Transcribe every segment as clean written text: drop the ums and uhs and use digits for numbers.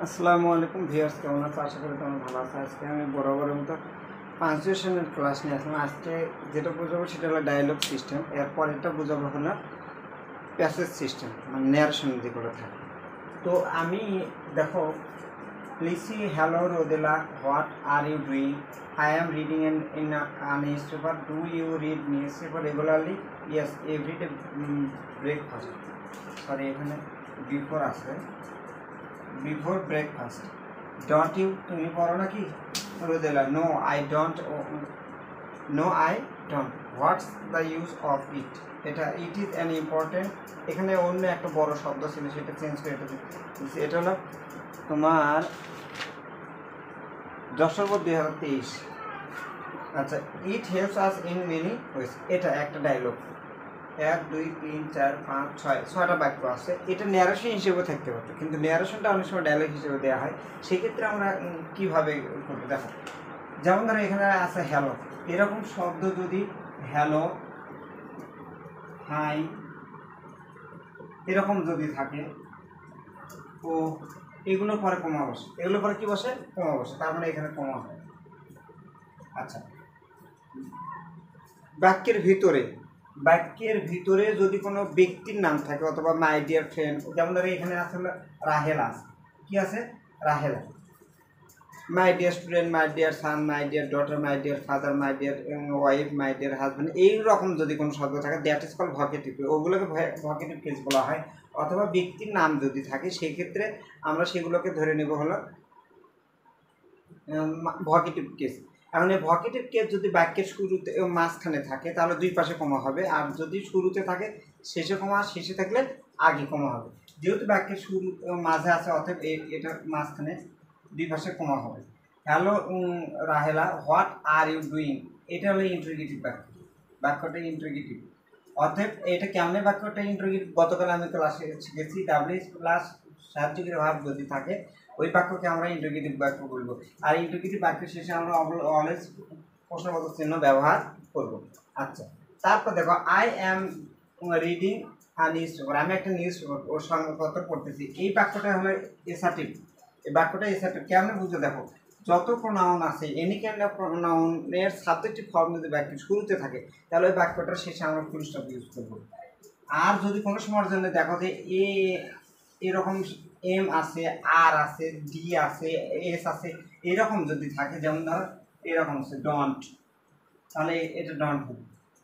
আসসালামু আলাইকুম ভিউয়ার্স, কেমন আছো? আশা করি তোমরা ভালো আছো। আজকে আমি বরাবরের মতো পাঞ্চুয়েশনের ক্লাস নিয়ে আসলাম। আজকে যেটা বোঝাবো সেটা হলো ডায়ালগ সিস্টেম, এরপর এটা বোঝাবো হলো প্যাসেজ সিস্টেম, মানে ন্যারেশন যেগুলো থাকে। তো আমি দেখো লিসি hello Rodela, what are you doing? I am reading in a newspaper. Do you read newspaper regularly? Yes, everyday breakfast. Sorry, এখানে বিফোর আছে, বিফোর ব্রেকফাস্ট। ডোন্ট ইউ, তুমি পড়ো নাকি? Rodela, no I don't, no I don't. What's the use of it? এটা it is an important. এখানে অন্য একটা বড় শব্দ ছিল, সেটা চেঞ্জ করে এটা হলো তোমার 10/2023। আচ্ছা, it helps us in many ways. এটা একটা ডায়লগ, 1 2 3 4 5 6টা বাক্য আছে। এটা ন্যারেশন হিসেবে থাকতে পারতো, কিন্তু ন্যারেশনটা অনেক সময় ডায়লগ হিসেবে দেওয়া হয়। সেক্ষেত্রে আমরা কীভাবে করবো দেখো, যেমন ধরো এখানে আছে হ্যালো, এরকম শব্দ যদি হ্যালো, হাই এরকম যদি থাকে, ও এগুলোর পরে কমা বসে, এগুলোর পরে কি বসে? কমা বসে, তার মানে এখানে কমা হয়। আচ্ছা, বাক্যের ভিতরে যদি কোনো ব্যক্তির নাম থাকে অথবা মাই ডিয়ার ফ্রেন্ড, যেমন ধরো এখানে আছে রাহেলা, কি আছে? Rahela. My dear student, my dear son, my dear daughter, my dear father, my dear wife, my dear husband, এইরকম যদি কোনো শব্দ থাকে, দ্যাট ইজ কল ভকেটিভ। ওগুলোকে ভকেটিভ কেস বলা হয়। অথবা ব্যক্তির নাম যদি থাকে, সেই ক্ষেত্রে আমরা সেগুলোকে ধরে নেব হলো ভকেটিভ কেস। এখন এই ভকেটিভ কেস যদি বাক্যের শুরুতে মাঝখানে থাকে তাহলে দুই পাশে কমা হবে, আর যদি শুরুতে থাকে শেষে কমা, শেষে থাকলে আগে কমা হবে। যেহেতু বাক্যের শুরু মাঝে আছে, অতএব এটা মাঝখানে দুই পাশে কমা হবে। Hello Rahela, what are you doing? এটা হলো ইন্টারোগেটিভ বাক্য, বাক্যটা ইন্টারোগেটিভ। অতএব এটা কেমন বাক্যটা ইন্টারোগেটিভ? গতকাল আমি ক্লাসে শিখেছি, ডাব্লিউএস প্লাস সাহায্যকারী ভার্ব যদি থাকে, ওই বাক্যকে আমরা ইন্টারোগেটিভ বাক্য বলবো। আর ইন্টারোগেটিভ বাক্যের শেষে আমরা অলওয়েজ প্রশ্নবোধক চিহ্ন ব্যবহার করব। আচ্ছা, তারপর দেখো I am reading a news paper. আমি একটা নিউজ পেপার ওর সংবাদপত্র পড়তেছি। এই বাক্যটা হলো এসার্টিভ। এই বাক্যটা এসার্টিভ কেমন বুঝতে দেখো, যত প্রোনাউন আছে, এনি কাইন্ড অফ প্রোনাউনের সাবজেক্টিভ ফর্ম যদি বাক্যের শুরুতে থাকে, তাহলে ওই বাক্যটার শেষে আমরা ফুল স্টপ ইউজ করবো। আর যদি কোনো সময়ের জন্য দেখো যে এরকম এম আছে, আর আছে, ডি আছে, এস আছে, এরকম যদি থাকে, যেমন ধরো এরকম আছে ডন্ট, তাহলে এটা ডন্ট হবে।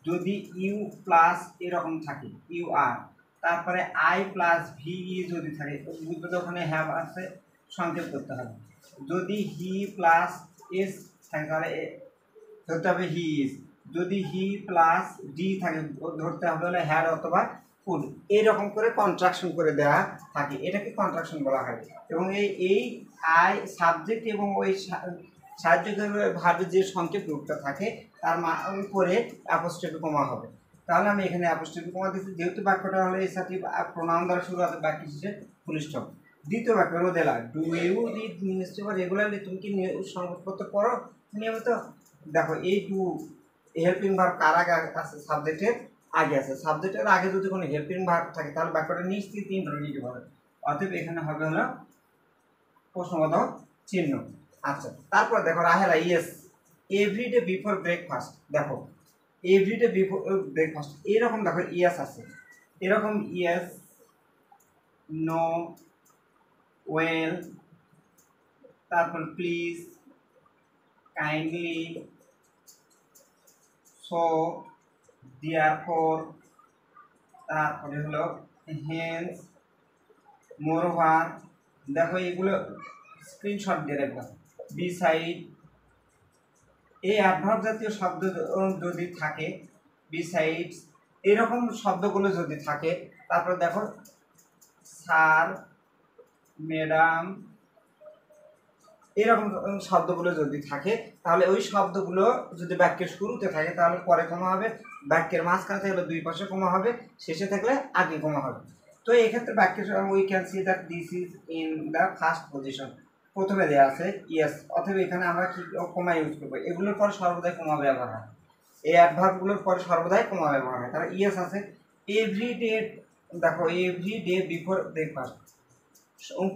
যদি ইউ প্লাস এরকম থাকে, ইউ আর, তারপরে আই প্লাস ভি যদি থাকে, ওখানে হ্যাভ আছে, সংক্ষেপ করতে হবে। যদি হি প্লাস এস থাকে তাহলে ধরতে হবে হি ইজ। যদি হি প্লাস ডি থাকে ধরতে হবে হলে হ্যাড অথবা ফুড। এইরকম করে কন্ট্রাকশন করে দেওয়া থাকে, এটাকে কন্ট্রাকশন বলা হয়। এবং এই আই সাবজেক্ট এবং ওই সাহায্যকারী ভার্বের যে সংক্ষেপ রূপটা থাকে তার উপরে অ্যাপোস্ট্রফি কমা হবে। তাহলে আমি এখানে অ্যাপোস্ট্রফি কমা দিচ্ছি, যেহেতু বাক্যটা হলো এসার্টিভ, প্রোনাউন দ্বারা শুরু হবে, বাক্য শেষে ফুল স্টপ। দ্বিতীয় বাক্য Rodela, do you read newspaper regularly? তুমি কি নিউজ সংবাদপত্র পড়ো নিয়মিত? দেখো এই টু হেল্পিং ভার্ব কার আগে আছে? সাবজেক্টের আগে আছে। সাবজেক্টের আগে যদি কোনো হেল্পিং ভার্ব থাকে তাহলে বাক্যটা নিশ্চিত ইন্টারোগেটিভ হবে। অতএব এখানে হবে হলো প্রশ্নবোধক চিহ্ন। আচ্ছা, তারপর দেখো রাহেলা, ইয়েস এভরিডে বিফোর ব্রেকফাস্ট। দেখো এভরিডে বিফোর ব্রেকফাস্ট, এরকম দেখো ইয়েস আছে, এরকম ইয়েস, নো, ওয়েল, তারপর প্লিজ, কাইন্ডলি, সো, দেয়ারফর, তারপরে হলো হেন্স, মোরওভার। দেখো এগুলো স্ক্রিনশট দিয়ে রাখবা। বিসাইড, এই অ্যাডভার্ব জাতীয় শব্দ যদি থাকে, বিসাইডস এরকম শব্দগুলো যদি থাকে, তারপর দেখো স্যার, ম্যাডাম, এরকম শব্দগুলো যদি থাকে, তাহলে ওই শব্দগুলো যদি বাক্যের শুরুতে থাকে তাহলে পরে কমা হবে, বাক্যের মাঝখানে থাকলে দুই পাশে কমা হবে, শেষে থাকলে আগে কমা হবে। তো এক্ষেত্রে বাক্যের we can see that this is in the first position, প্রথমে দেওয়া আছে ইয়েস, অথবা এখানে আমরা কি কমা ইউজ করবো? এগুলোর পর সর্বদাই কমা ব্যবহার হয়, এই অ্যাডভার্বগুলোর পরে সর্বদাই কমা ব্যবহার হয়। তাহলে ইয়েস আছে। এভরি ডে, দেখো এভরি ডে বিফোর ব্রেকফাস্ট,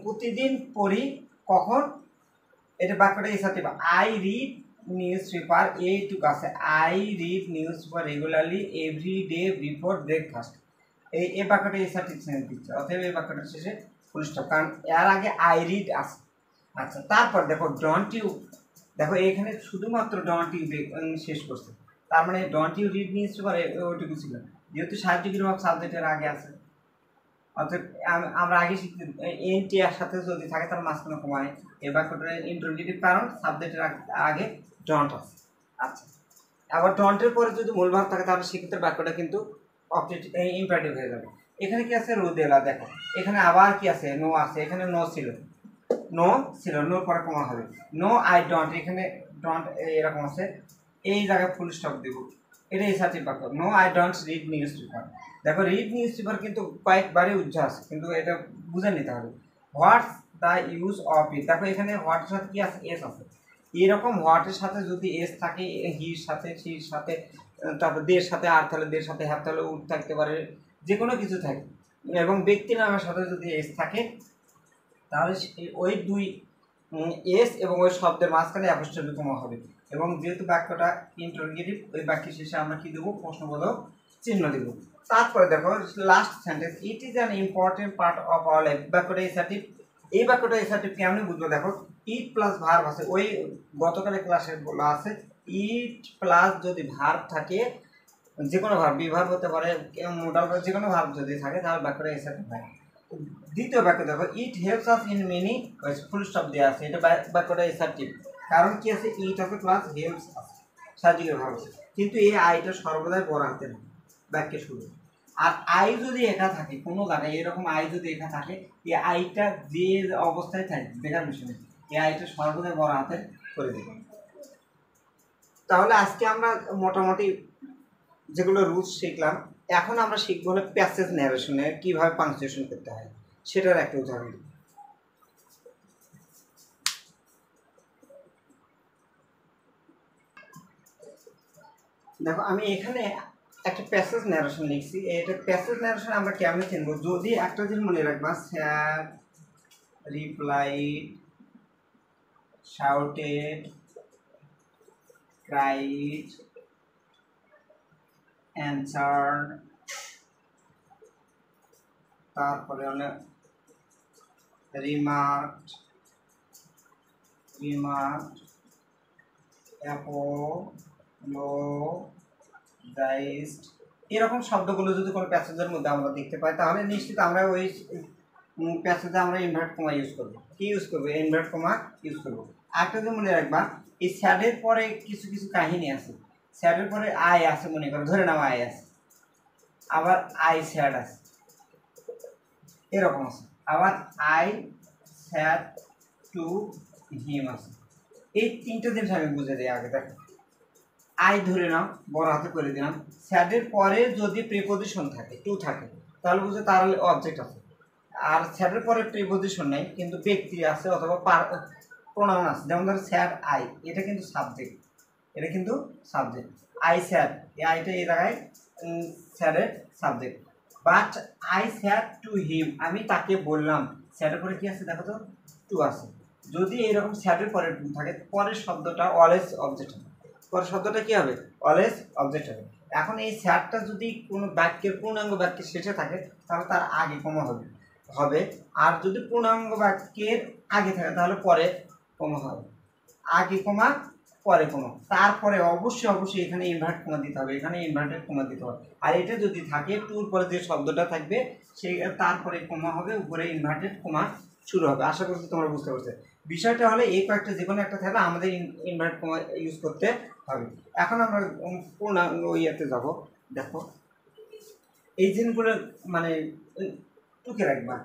প্রতিদিন পড়ি কখন এটা বাক্যটা এসার্টিভ আই রিড নিউজ পেপার এইটুকু আছে I read newspaper regularly every day before breakfast এই বাক্যটা এসার্টিভ সেন্স দিচ্ছে অতএব এই বাক্যটা শেষে ফুল স্টপ কারণ এর আগে আই রিড আছে। আচ্ছা তারপর দেখো ডন্ট ইউ দেখো এখানে শুধুমাত্র ডন্ট ইউ শেষ করছে তার মানে don't you read newspaper ওইটুকু ছিল যেহেতু সাবজেক্টের ভাব সাবজেক্টের আগে আছে অর্থাৎ আমরা আগে শিখতে এনটি এর সাথে যদি থাকে তার মাঝখানে কমায় এই বাক্যটার ইন্টারোগেটিভ কারণ সাবজেক্টের আগে ডন্ট আছে। আচ্ছা আবার ডন্টের পরে যদি মূল ভাব থাকে তাহলে সেক্ষেত্রে বাক্যটা কিন্তু ইম্পারেটিভ হয়ে যাবে। এখানে কি আছে রুদেলা দেখো এখানে আবার কি আছে নো আছে এখানে নো ছিল নোর পরে কমা হবে নো আই ডন্ট এখানে ডন্ট এরকম আছে এই জায়গায় ফুল স্টপ দেব এটা এসার্টিভ বাক্য no I don't read newspaper. দেখো রিড নিউজ পেপার কিন্তু কয়েকবারই উচ্চাস কিন্তু এটা বুঝে নিতে হবে। What's the use of it দেখো এখানে হোয়াটের সাথে কি আছে এস আছে এরকম হোয়াটের সাথে যদি এস থাকে হির সাথে সির সাথে তারপর দের সাথে আর তাহলে দের সাথে হ্যাপ তাহলে উঠ থাকতে পারে যে কোনো কিছু থাকে এবং ব্যক্তি নামের সাথে যদি এস থাকে তাহলে ওই দুই এস এবং ওই শব্দের মাঝখানে অ্যাপোস্ট্রফি কমা হবে এবং যেহেতু বাক্যটা ইন্টারোগেটিভ ওই বাক্যের শেষে আমরা কি দেবো প্রশ্নবোধক চিহ্ন দেব। তারপরে দেখো last sentence it is an important part of our life বাক্যটা এসার্টিভ এই বাক্যটা এসার্টিভ কেমন বুঝবো দেখো ইট প্লাস ভার্ব আছে ওই গতকালের ক্লাসে বলা আছে ইট প্লাস যদি ভার্ব থাকে যে কোনো ভার্ব বিভার্ব হতে পারে মোডাল যে কোনো ভার্ব যদি থাকে তাহলে বাক্যটা এসার্টিভ হয়। দ্বিতীয় বাক্য দেখো it helps us in many full stop দেওয়া আছে এটা বাক্যটা এসার্টিভ কারণ কি আছে ইট আছে প্লাস হেল্পস আছে সাহায্যের ভাব আছে কিন্তু এই আইটা সর্বদাই বড় হাতে না বাক্যে শুরু আর আই যদি একা থাকে কোনো জায়গায় এরকম আই যদি একা থাকে এই আইটা যে অবস্থায় থাকে দেখার বিষয় নেই এই আইটা সর্বদাই বড় হাতে করে দেবে। তাহলে আজকে আমরা মোটামুটি যেগুলো রুলস শিখলাম এখন আমরা শিখবো হলো প্যাসেজ ন্যারেশনে কীভাবে পাংচুয়েশন করতে হয় সেটার একটা উদাহরণ দিই। দেখো আমি এখানে একটা প্যাসেজ ন্যারেশন লিখছি এটা প্যাসেজ ন্যারেশন আমরা কেমনে চিনব যদি একটা জিনিস মনে রাখবা স্যার রিপ্লাইড শাউটেড ক্রাইড অ্যানসার্ড তারপরে অনেক রিমার্কড অ্যাপোলোজাইজড এরকম শব্দগুলো যদি কোনো প্যাসেজের মধ্যে আমরা দেখতে পাই তাহলে নিশ্চিত আমরা ওই প্যাসেজে আমরা ইনভার্ট কমা ইউজ করবো কি ইউজ করবো ইনভার্ট কমা ইউজ করবো। আরেকটা যে মনে রাখবা এই স্যাডের পরে কিছু কিছু কাহিনী আছে স্যাডের পরে আই আছে মনে করো ধরে নাও আই আছে আবার আই স্যাড আছে এরকম আছে আবার আই স্যাড টু হিম আছে এই তিনটে জিনিস আমি বুঝে দিই আগে দেখো আই ধরে নাও বড় হাতে করে দিলাম স্যাডের পরে যদি প্রিপোজিশন থাকে টু থাকে তাহলে বুঝে তার অবজেক্ট আছে আর স্যাডের পরে প্রিপোজিশন নেই কিন্তু ব্যক্তি আছে অথবা প্রোনাউন আছে যেমন ধরো স্যাড আই এটা কিন্তু সাবজেক্ট আই স্যাড এই আইটা এই জায়গায় স্যাডের subject but I said to him আমি তাকে বললাম স্যাডের পরে কি আছে দেখো তো টু আছে যদি এইরকম স্যাডের পরে টু থাকে পরের শব্দটা অলওয়েজ অবজেক্ট হবে পরের শব্দটা কি হবে অলওয়েজ অবজেক্ট হবে। এখন এই স্যাডটা যদি কোনো বাক্যের পূর্ণাঙ্গ বাক্যের শেষে থাকে তাহলে তার আগে কমা হবে আর যদি পূর্ণাঙ্গ বাক্যের আগে থাকে তাহলে পরে কমা হবে আগে কমা পরে কমা তারপরে অবশ্যই এখানে ইনভার্ট কমা দিতে হবে এখানে ইনভার্টেড কমা দিতে হবে আর এটা যদি থাকে টুর পরে যে শব্দটা থাকবে সেই তারপরে কমা হবে উপরে ইনভার্টেড কমা শুরু হবে। আশা করছি তোমরা বুঝতে পারছো বিষয়টা হলে এই কয়েকটা যে কোনো একটা থাকলে আমাদের ইনভার্ট কমা ইউজ করতে হবে। এখন আমরা পূর্ণাঙ্গ ইয়েতে যাব দেখো এই জিনিসগুলো মানে টুকে রাখবা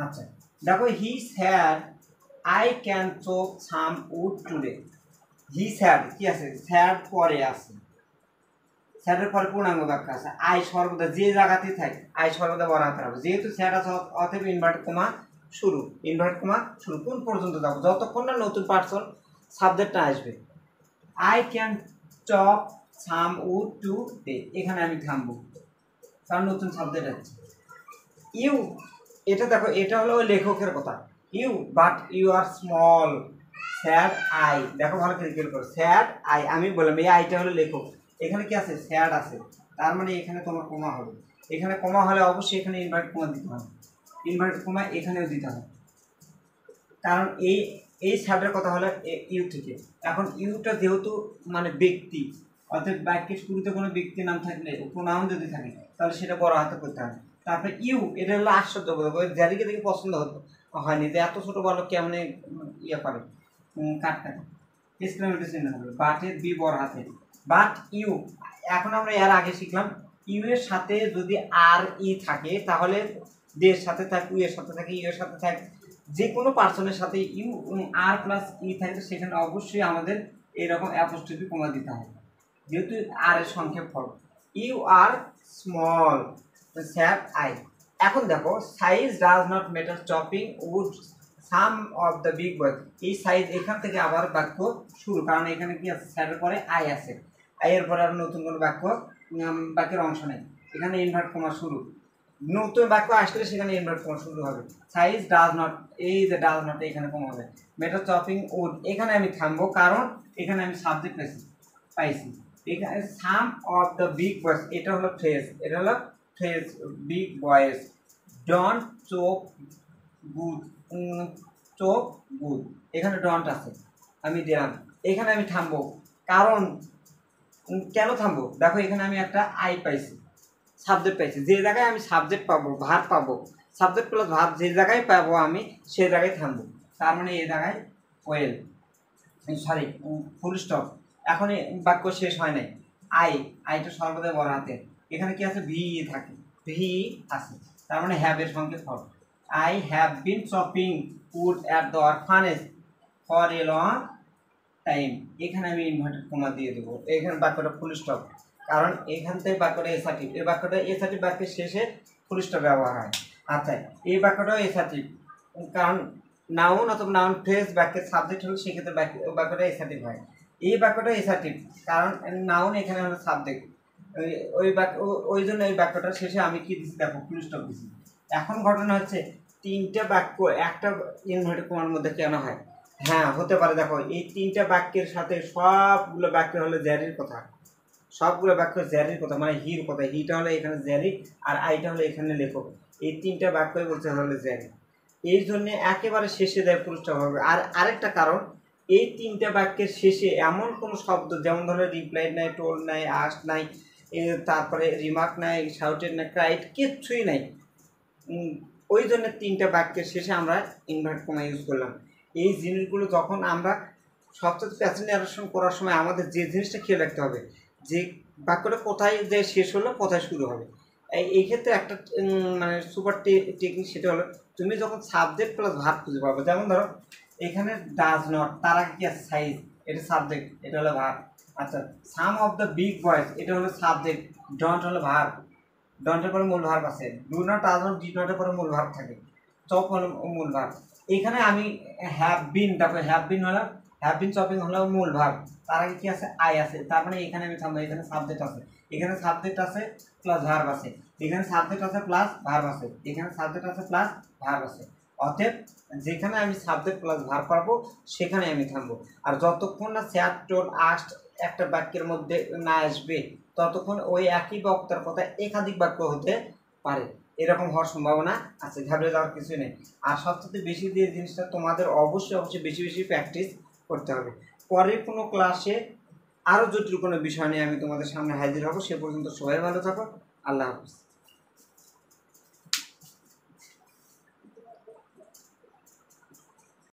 আচ্ছা দেখো হি sad I can chop some would today he sad কি আছে স্যাড পরে আছে স্যাডের পরে পূর্ণাঙ্গ বাক্য আছে আই সর্বদা যে জায়গাতেই থাকে আই সর্বদা বড় হাতে হবে যেহেতু স্যাড আছে অতএব ইনভার্ট কমা শুরু কোন পর্যন্ত যাবো যতক্ষণ না নতুন পার্সন সাবজেক্টটা আসবে I can chop some wood today এখানে আমি থামবো কারণ নতুন সাবজেক্ট আছে ইউ, এটা দেখো, এটা হলো ওই লেখকের কথা। You but you are small, said I, দেখো ভালো করে খেয়াল করো, স্যাড আই, আমি বললাম এই আইটা হলো লেখক, এখানে কি আছে, স্যাড আছে, তার মানে এখানে তোমার কমা হবে। এখানে কমা হলে অবশ্যই এখানে ইনভার্ট কমা দিতে হবে, ইনভার্ট কমা এখানেও দিতে হবে, কারণ এই স্যাডের কথা হলো ইউ থেকে। এখন ইউটা যেহেতু মানে ব্যক্তি, অর্থাৎ বাক্যের শুরুতে কোনো ব্যক্তির নাম থাকলে, প্রোনাউন যদি থাকে, তাহলে সেটা বড় হাতে করতে হবে। তারপরে ইউ, এটা হলো আশ্চর্যবোধক, ওই জ্যারিকে দেখে পছন্দ হয়নি যে এত ছোটো বালক কেমনে ইয়ে করে কাট কাটে, এক্সক্লেমেটরি হবে। বাটের বি বড় হাতে, বাট ইউ, এখন আমরা এর আগে শিখলাম ইউ এর সাথে যদি আর ই থাকে তাহলে দের সাথে থাকে, ইউ এর সাথে থাকে, ইউ এর সাথে থাকে, যে কোনো পার্সনের সাথে ইউ আর প্লাস ই থাকলে সেখানে অবশ্যই আমাদের এরকম অ্যাপোস্ট্রফি কমা দিতে হবে, যেহেতু আর এর সংক্ষেপ form. You are small, said I. এখন দেখো, size does not matter chopping wood some of the big boy, এই সাইজ এখান থেকে আবার বাক্য শুরু, কারণ এখানে কি আছে, স্যাডের পরে আই আছে, আই এর পরে আর নতুন কোনো বাক্যের অংশ নেই, এখানে ইনভার্ট কমা শুরু, নতুন বাক্য আসলে সেখানে ইনভার্ট কমা শুরু হবে। সাইজ ডাজ নট, এই যে ডাজ নট এখানে কমা হবে। মেটার চপিং উড, এখানে আমি থামবো কারণ এখানে আমি সাবজেক্ট পাইছি। এখানে সাম অফ দ্য বিগ বয়েস, এটা হলো ফ্রেজ, এটা হলো ফ্রেজ, বিগ বয়েস don't Chop good, Chop good, এখানে ডন্ট আছে, আমি দিলাম, এখানে আমি থামবো কারণ কেন থামবো, দেখো এখানে আমি একটা আই পাইছি, সাবজেক্ট পাইছি, যে জায়গায় আমি সাবজেক্ট পাবো, ভার্ব পাবো, সাবজেক্ট প্লাস ভার্ব যে জায়গায় পাবো আমি সেই জায়গায় থামবো, তার মানে এই জায়গায় ওয়েল, সরি ফুল স্টপ। এখন বাক্য শেষ হয় নাই, আইটা সর্বদা বড় হাতে, এখানে কি আছে, ভি থাকে, ভি আছে, তার মানে হ্যাভ এর সংকেত হবে। I have been shopping wood at the orphanage for a long time, এখানে আমি ইনভার্টেড কমা দিয়ে দেবো, এখানে বাক্যটা ফুল স্টপ, কারণ এখান থেকে বাক্যটা এসার্টিভ, এই বাক্যটা এসার্টিভ বাক্যের শেষে ফুল স্টপ ব্যবহার হয়। আচ্ছা, এই বাক্যটাও এসার্টিভ, কারণ নাউন অথবা নাউন ফ্রেজ বাক্যের সাবজেক্ট হলে সেক্ষেত্রে বাক্যটা এসার্টিভ হয়। এই বাক্যটা এসার্টিভ কারণ নাউন এখানে হলো সাবজেক্ট, ওই বাক্য, ওই জন্য এই বাক্যটার শেষে আমি কি দিচ্ছি, দেখো ফুল স্টপ দিচ্ছি। এখন ঘটনা হচ্ছে তিনটা বাক্য একটা ইনভার্টেড কমার মধ্যে কেন হয়, হ্যাঁ হতে পারে, দেখো এই তিনটা বাক্যের সাথে সবগুলো বাক্য হলো জ্যারির কথা, সবগুলো বাক্য জ্যারির কথা, মানে হির কথা, হিটা হলো এখানে জ্যারি আর আইটা হলো এখানে লেখক, এই তিনটা বাক্যই বলতে হলো জ্যারি, এই জন্য একেবারে শেষে দেয় পুরুষটা হবে। আর আরেকটা কারণ, এই তিনটা বাক্যের শেষে এমন কোনো শব্দ, যেমন ধরো রিপ্লাইড নাই, টোল নাই, আস্ক নাই, তারপরে রিমার্ক নাই, শাউটেড নাই, ক্রাইড, কিচ্ছুই নাই, ওই জন্য তিনটা বাক্যের শেষে আমরা ইনভার্ট কমা ইউজ করলাম। এই জিনিসগুলো যখন আমরা সবচেয়ে প্যাসেজ ন্যারেশন করার সময় আমাদের যে জিনিসটা খেয়াল রাখতে হবে, যে বাক্যটা কোথায় যে শেষ হলো, কোথায় শুরু হবে। এই ক্ষেত্রে একটা মানে সুপার টেকনিক, সেটা হলো তুমি যখন সাবজেক্ট প্লাস ভার্ব খুঁজে পাবো, যেমন ধরো এখানে ডাজ নট, তার আগে কি আছে, সাইজ, এটা সাবজেক্ট, এটা হলো ভার্ব। আচ্ছা, some of the big boys, এটা হলো সাবজেক্ট, ডন্ট হলো ভার্ব, ডন্টের পরে মূল ভার্ব আছে, do not, does not, did নটের পরে মূল ভার্ব থাকে, চপ হলো মূল ভার্ব। এখানে আমি হ্যাভ বিন, তারপরে হ্যাভ বিন হলো, হ্যাভ বিন চপিং হলো মূল ভার্ব, তার আগে কি আছে, আই আছে, তার মানে এখানে আমি থামবো, এখানে সাবজেক্ট আছে, এখানে সাবজেক্ট আছে প্লাস ভার্ব আছে, এখানে সাবজেক্ট আছে প্লাস ভার্ব আছে, এখানে সাবজেক্ট আছে প্লাস ভার্ব আছে, অতএব যেখানে আমি সাবজেক্ট প্লাস ভার্ব পাবো সেখানে আমি থামবো। আর যতক্ষণ না স্যাড, টোল, আস্ট একটা বাক্যের মধ্যে না আসবে ততক্ষণ ওই একই বক্তার কথা একাধিক বাক্য হতে পারে, এরকম হওয়ার সম্ভাবনা আছে, ঘাবড়ে যাওয়ার কিছুই নেই। আর সবচেয়ে বেশি যে জিনিসটা তোমাদের অবশ্যই বেশি বেশি প্র্যাকটিস করতে হবে। পরের কোনো ক্লাসে আরও জটিল কোনো বিষয় নিয়ে আমি তোমাদের সামনে হাজির হব, সে পর্যন্ত সবাই ভালো থাকো, আল্লাহ হাফিজ।